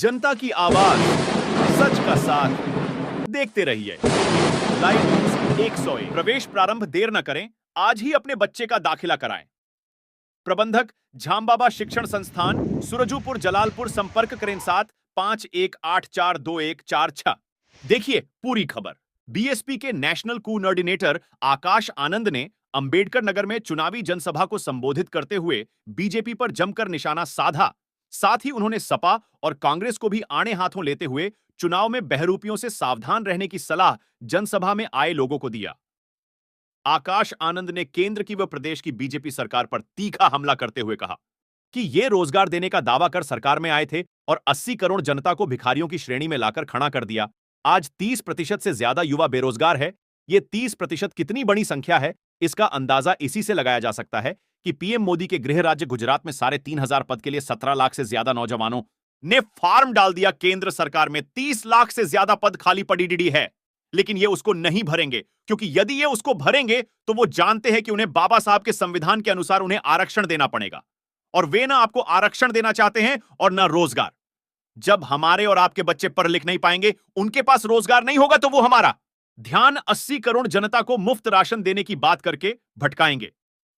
जनता की आवाज, सच का साथ। देखते रहिए लाइव न्यूज 101। प्रवेश प्रारंभ देर न करें, आज ही अपने बच्चे का दाखिला कराएं। प्रबंधक झामबाबा शिक्षण संस्थान, सुरजूपुर, जलालपुर। संपर्क करें 71842146। देखिए पूरी खबर। बीएसपी के नेशनल कोऑर्डिनेटर आकाश आनंद ने अंबेडकर नगर में चुनावी जनसभा को संबोधित करते हुए बीजेपी पर जमकर निशाना साधा। साथ ही उन्होंने सपा और कांग्रेस को भी आड़े हाथों लेते हुए चुनाव में बहरूपियों से सावधान रहने की सलाह जनसभा में आए लोगों को दिया। आकाश आनंद ने केंद्र की व प्रदेश की बीजेपी सरकार पर तीखा हमला करते हुए कहा कि ये रोजगार देने का दावा कर सरकार में आए थे और 80 करोड़ जनता को भिखारियों की श्रेणी में लाकर खड़ा कर दिया। आज 30% से ज्यादा युवा बेरोजगार है। ये 30% कितनी बड़ी संख्या है, इसका अंदाजा इसी से लगाया जा सकता है कि पीएम मोदी के गृह राज्य गुजरात में 3,500 पद के लिए 17 लाख से ज्यादा नौजवानों ने फॉर्म डाल दिया। केंद्र सरकार में 30 लाख से ज्यादा पद खाली पड़ी है, लेकिन ये उसको नहीं भरेंगे, क्योंकि यदि ये उसको भरेंगे तो वो जानते हैं कि उन्हें बाबा साहब के संविधान के अनुसार उन्हें आरक्षण देना पड़ेगा, और वे ना आपको आरक्षण देना चाहते हैं और ना रोजगार। जब हमारे और आपके बच्चे पढ़ लिख नहीं पाएंगे, उनके पास रोजगार नहीं होगा, तो वो हमारा ध्यान 80 करोड़ जनता को मुफ्त राशन देने की बात करके भटकाएंगे।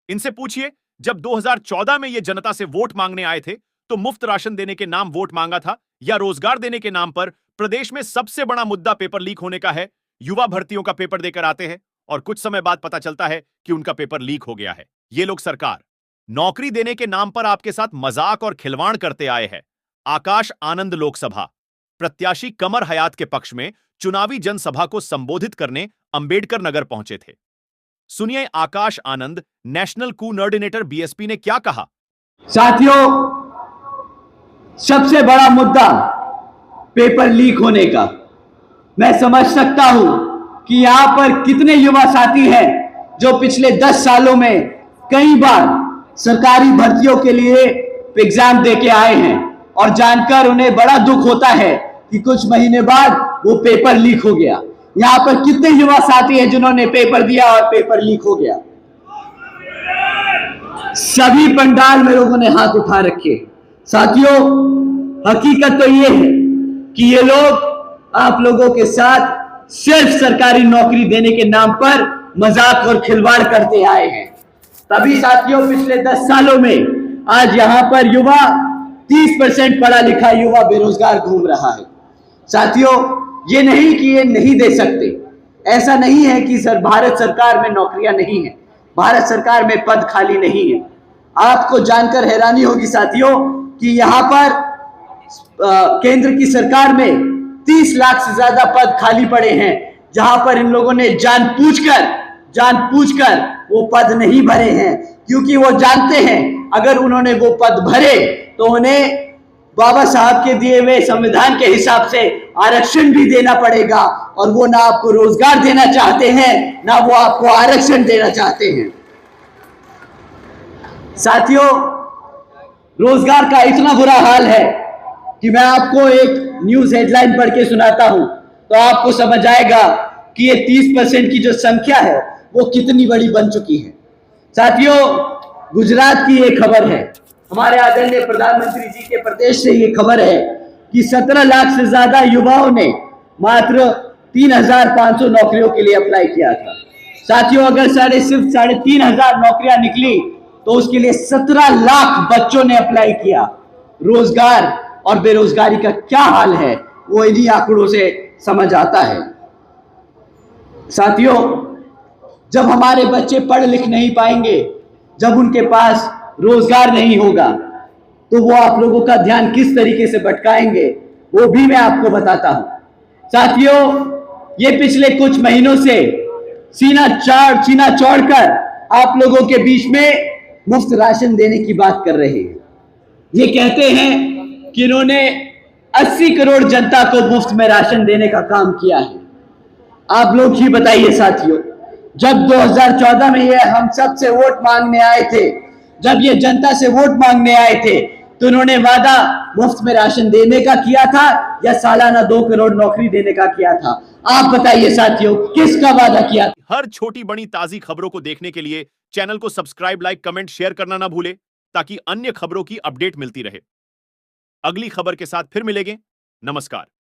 इनसे पूछिए, जब 2014 में ये जनता से वोट मांगने आए थे तो मुफ्त राशन देने के नाम वोट मांगा था या रोजगार देने के नाम पर? प्रदेश में सबसे बड़ा मुद्दा पेपर लीक होने का है। युवा भर्तियों का पेपर देकर आते हैं और कुछ समय बाद पता चलता है कि उनका पेपर लीक हो गया है। ये लोग सरकार नौकरी देने के नाम पर आपके साथ मजाक और खिलवाड़ करते आए हैं। आकाश आनंद लोकसभा प्रत्याशी कमर हयात के पक्ष में चुनावी जनसभा को संबोधित करने अंबेडकर नगर पहुंचे थे। सुनिए Akash Anand, national coordinator BSP, ने क्या कहा। साथियों, सबसे बड़ा मुद्दा पेपर लीक होने का। मैं समझ सकता हूं कि यहां पर कितने युवा साथी हैं जो पिछले 10 सालों में कई बार सरकारी भर्तियों के लिए एग्जाम देके आए हैं और जानकर उन्हें बड़ा दुख होता है कि कुछ महीने बाद वो पेपर लीक हो गया। यहां पर कितने युवा साथी हैं जिन्होंने पेपर दिया और पेपर लीक हो गया? सभी पंडाल में लोगों ने हाथ उठा रखे। साथियों, हकीकत तो ये है कि ये लोग आप लोगों के साथ सिर्फ सरकारी नौकरी देने के नाम पर मजाक और खिलवाड़ करते आए हैं। तभी साथियों, पिछले 10 सालों में आज यहां पर युवा 30% पढ़ा लिखा युवा बेरोजगार घूम रहा है। साथियों, ये नहीं कि ये नहीं दे सकते, ऐसा नहीं है कि सर भारत सरकार में नौकरियां नहीं है, भारत सरकार में पद खाली नहीं है। आपको जानकर हैरानी होगी साथियों कि यहां पर केंद्र की सरकार में 30 लाख से ज्यादा पद खाली पड़े हैं, जहां पर इन लोगों ने जानबूझकर वो पद नहीं भरे हैं, क्योंकि वो जानते हैं अगर उन्होंने वो पद भरे तो उन्हें बाबा साहब के दिए हुए संविधान के हिसाब से आरक्षण भी देना पड़ेगा, और वो ना आपको रोजगार देना चाहते हैं ना वो आपको आरक्षण देना चाहते हैं। साथियों, रोजगार का इतना बुरा हाल है कि मैं आपको एक न्यूज हेडलाइन पढ़ के सुनाता हूं तो आपको समझ आएगा कि ये 30% की जो संख्या है वो कितनी बड़ी बन चुकी है। साथियों, गुजरात की ये खबर है, हमारे आदरणीय प्रधानमंत्री जी के प्रदेश से ये खबर है कि 17 लाख से ज्यादा युवाओं ने मात्र 3,500 नौकरियों के लिए अप्लाई किया था। साथियों, अगर सिर्फ 3,500 नौकरियां निकली तो उसके लिए 17 लाख बच्चों ने अप्लाई किया। रोजगार और बेरोजगारी का क्या हाल है वो इन्हीं आंकड़ों से समझ आता है। साथियों, जब हमारे बच्चे पढ़ लिख नहीं पाएंगे, जब उनके पास रोजगार नहीं होगा, तो वो आप लोगों का ध्यान किस तरीके से भटकाएंगे वो भी मैं आपको बताता हूं। साथियों, ये पिछले कुछ महीनों से सीना चौड़कर आप लोगों के बीच में मुफ्त राशन देने की बात कर रहे हैं। ये कहते हैं कि इन्होंने 80 करोड़ जनता को मुफ्त में राशन देने का काम किया है। आप लोग ही बताइए साथियों, जब 2014 में ये हम सब से वोट मांगने आए थे, जब ये जनता से वोट मांगने आए थे, तो उन्होंने वादा मुफ्त में राशन देने का किया था या सालाना 2 करोड़ नौकरी देने का किया था? आप बताइए साथियों, किसका वादा किया? हर छोटी बड़ी ताजी खबरों को देखने के लिए चैनल को सब्सक्राइब, लाइक, कमेंट, शेयर करना ना भूले, ताकि अन्य खबरों की अपडेट मिलती रहे। अगली खबर के साथ फिर मिलेंगे। नमस्कार।